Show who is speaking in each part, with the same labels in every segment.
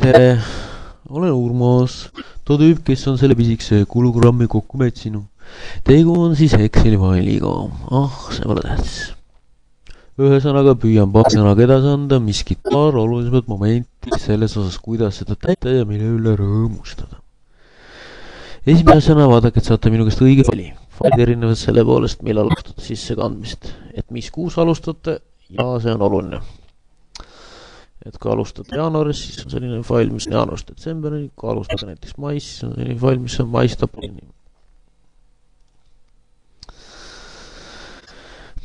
Speaker 1: tere, olen Urmas, too tüüp, kes on selle pisikese kuluprogrammi kokku mätsinud. Tegu on siis Exceli failiga. See pole tähtis. Ühesõnaga püüan paari sõnaga edasi anda miskit paar olulisemat momenti selles osas, kuidas seda täita ja mille üle rõõmustada. Esimesena vaadake, et saate minu käest õige faili. Failid erinevad selle poolest, millal alustate sissekandmist. Et mis kuus alustate ja see on oluline. Et kui alustate jaanuaris, siis on selline fail, mis on jaanuarist detsembrini. Kui alustate näiteks mais, siis on selline fail, mis on maist aprillini.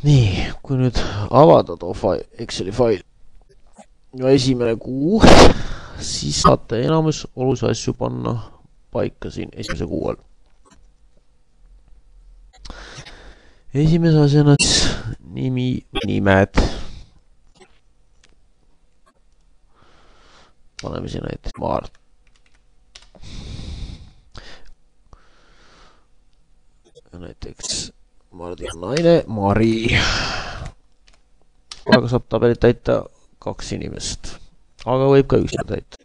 Speaker 1: Nii, kui nüüd avada too Exceli fail ja esimene kuu, siis saate enamus olulisi asju panna paika siin esimese kuu all. Esimese asjana siis nimed. Paneme siin näiteks Mart. Näiteks Mardi on naine, Mari. Aga saab tabelit täita 2 inimest. Aga võib ka üksinda täita.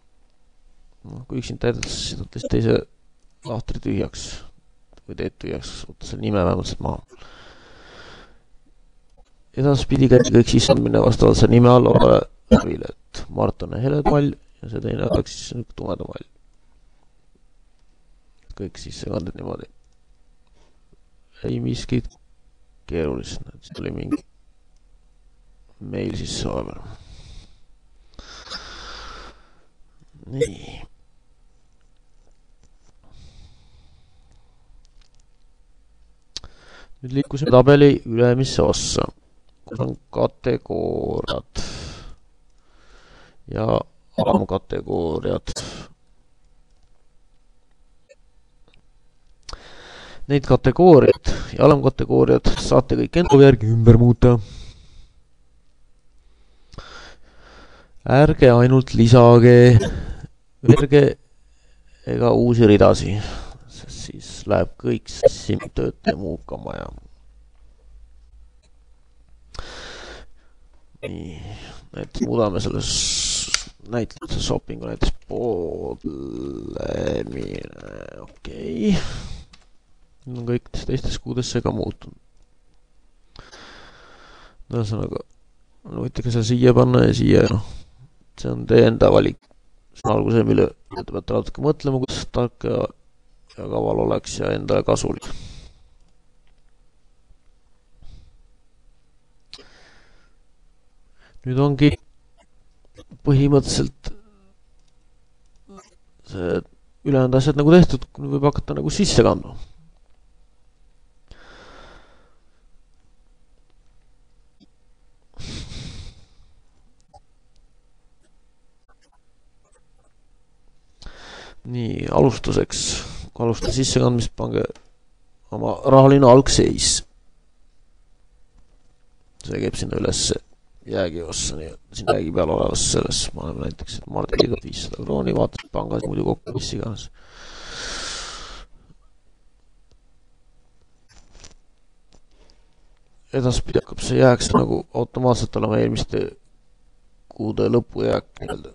Speaker 1: Kui üksinda täidad, siis võttes teise lahtri tühjaks. Või teed tühjaks, võtta selle nime vähemalt maha. Edaspidi käib kõik sisseandmine vastavalt selle nime all olevile, et Mart on heledmall ja see teine oleks siis tumedamall. Kõik sissekanded niimoodi. Ei miskit keerulist, siis tuli mingi meil sisse vahepeal. Nii. Nüüd liikusime tabeli ülemisse ossa, kus on kategooriad ja alamkategooriad. Neid kategooriad ja alamkategooriad saate kõik enda järgi ümber muuta. Ärge ainult lisage verge ega uusi ridasi, sest siis läheb kõik sassi töötaja muukama ja nii, näiteks muudame selles näitluse shoppingu näiteks poodlemine, okei. Nüüd on kõik teistes kuudesse ka muutunud. Ühesõnaga, võite ka seda siia panna ja siia, see on teie enda valik. See on alguse, mille te peate natuke mõtlema, kuidas tark ja kaval oleks ja endale kasulik. Nüüd ongi põhimõtteliselt see ülejäänud asjad nagu tehtud, kui võib hakata nagu sisse kandma. Nii, alustuseks, kui alustada sissekandmist, pange oma rahaline algseis. See käib sinna üles jäägiossa, siin jäägi peal olevas selles, ma olen näiteks Mardiga 500 krooni, vaatas pangas muidu kokku, mis iganes. Edaspidi hakkab see jääks nagu automaatselt olema eelmiste kuude lõpu jääk nii-öelda.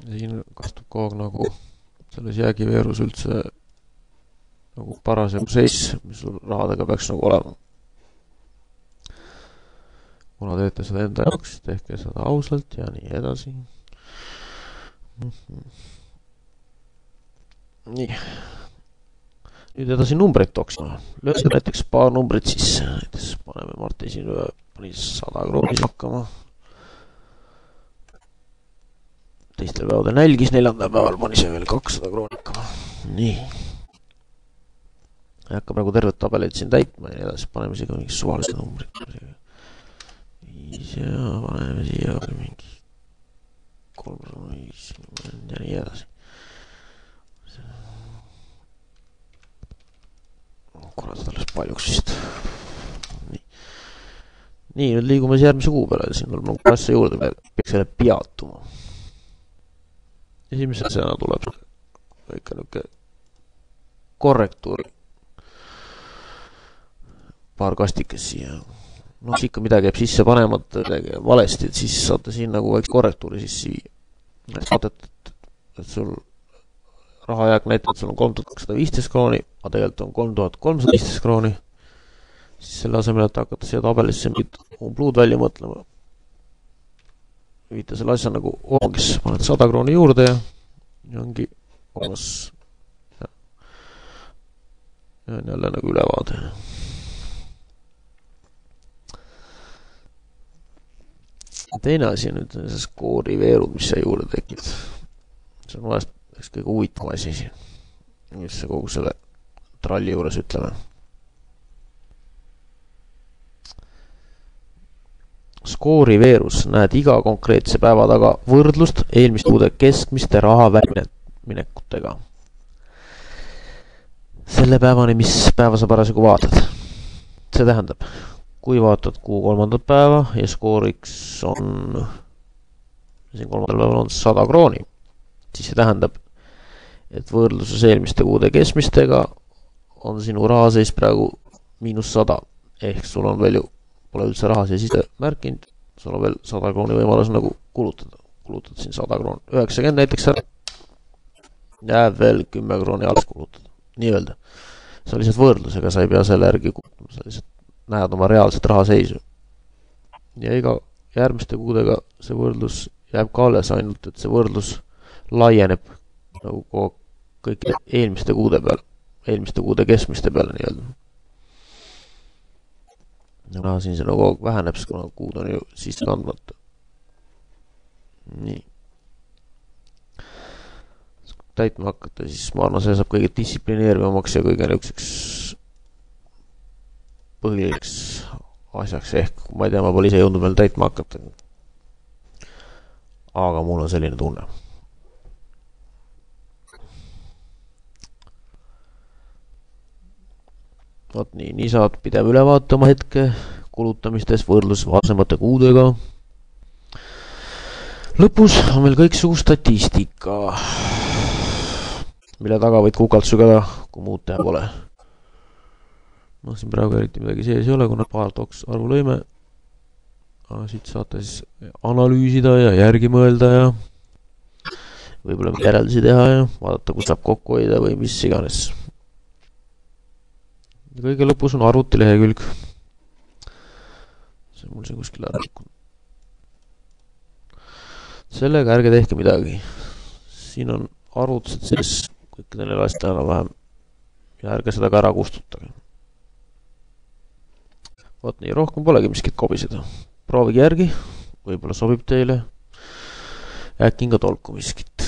Speaker 1: Siin kastub kogu aeg nagu selles jäägiveerus üldse nagu parasjagu seis, mis rahadega peaks nagu olema. Kuna teete seda enda jaoks, tehke seda ausalt ja nii edasi. Nii. Nüüd edasi numbreid tooksime. Lööge näiteks paar numbrit sisse. Näiteks paneme Marti siin pani 100 krooni hakkama. Teistel päevadel nälgis, 4. päeval pani see veel 200 kroonikama. Nii. Ei hakka praegu tervet tabeleid siin täitma ja edasi paneme siia mingi suvalise numbrit. 5 ja paneme siia mingi 350 ja nii edasi. Kurat, alles paljuks vist. Nii, nüüd liigume järgmise kuu peale. Siin tuleb nagu asja juurde, peaks selle peatuma. Esimese asjana tuleb ikka niuke korrektuuri. Paar kastikest siia. no kui ikka midagi jääb sisse panemata, midagi valesti, et siis saate siin nagu väikse korrektuuri sisse viia. Vaatate, et sul rahajääk näitab, et sul on 3215 krooni, aga tegelikult on 3315 krooni, siis selle asemel, et hakata siia tabelisse mingit umbluud välja mõtlema, viite selle asja nagu oogis, paned 100 krooni juurde ja ongi olemas. Ja on jälle nagu ülevaade. Teine asi nüüd see skoori veerud, mis siia juurde tekib. See on vahest kõige huvitavam asi siin, mis see kogu selle tralli juures ütleme. Skoori veerus näed iga konkreetse päeva taga võrdlust eelmiste kuude keskmiste raha väljaminekutega. Selle päevani, mis päeva sa parasjagu vaatad. See tähendab, kui vaatad kuu 3. päeva ja skooriks on siin 3. päeval on 100 krooni, siis see tähendab, et võrdluses eelmiste kuude keskmistega on sinu rahaseis praegu -100, ehk sul on veel ju pole üldse raha siia sisse märkinud, sul on veel 100 krooni võimalus nagu kulutada. Kulutad siin 100 krooni, 90 näiteks ära, jääb veel 10 krooni alles kulutada, nii öelda. See on lihtsalt võrdlusega, sa ei pea selle järgi kulutama, sa lihtsalt näed oma reaalset rahaseisu. Ja iga järgmiste kuudega see võrdlus jääb ka alles, ainult et see võrdlus laieneb nagu kõikide eelmiste kuude peal, eelmiste kuude keskmiste peale nii öelda. Ja siin see nagu väheneb, kuna kuud on ju siis kandmata. Nii. Täitma hakata, siis ma arvan, see saab kõige distsiplineerivamaks ja kõige niisuguseks põhiliseks asjaks, ehk ma ei tea, ma pole ise jõudnud veel täitma hakata. Aga mul on selline tunne. Vaat nii saad pidev ülevaate oma hetke kulutamistes võrdlus varasemate kuudega. Lõpus on meil kõiksugu statistika, mille taga võid kukalt sügada, kui muud teha pole. No siin praegu eriti midagi sees ei ole, kuna paar toks arvu lõime. Siit saate siis analüüsida ja järgi mõelda ja võib-olla järeldusi teha ja vaadata, kus saab kokku hoida või mis iganes. Ja kõige lõpus on arvutilehekülg. See on mul siin kuskil ära rikkunud. Sellega ärge tehke midagi. Siin on arvutused sees kõikidele asjadele vähem ja ärge seda ka ära kustutage. Vaat nii, rohkem polegi miskit kobiseda. Proovige järgi, võib-olla sobib teile. Äkki ka tolku miskit.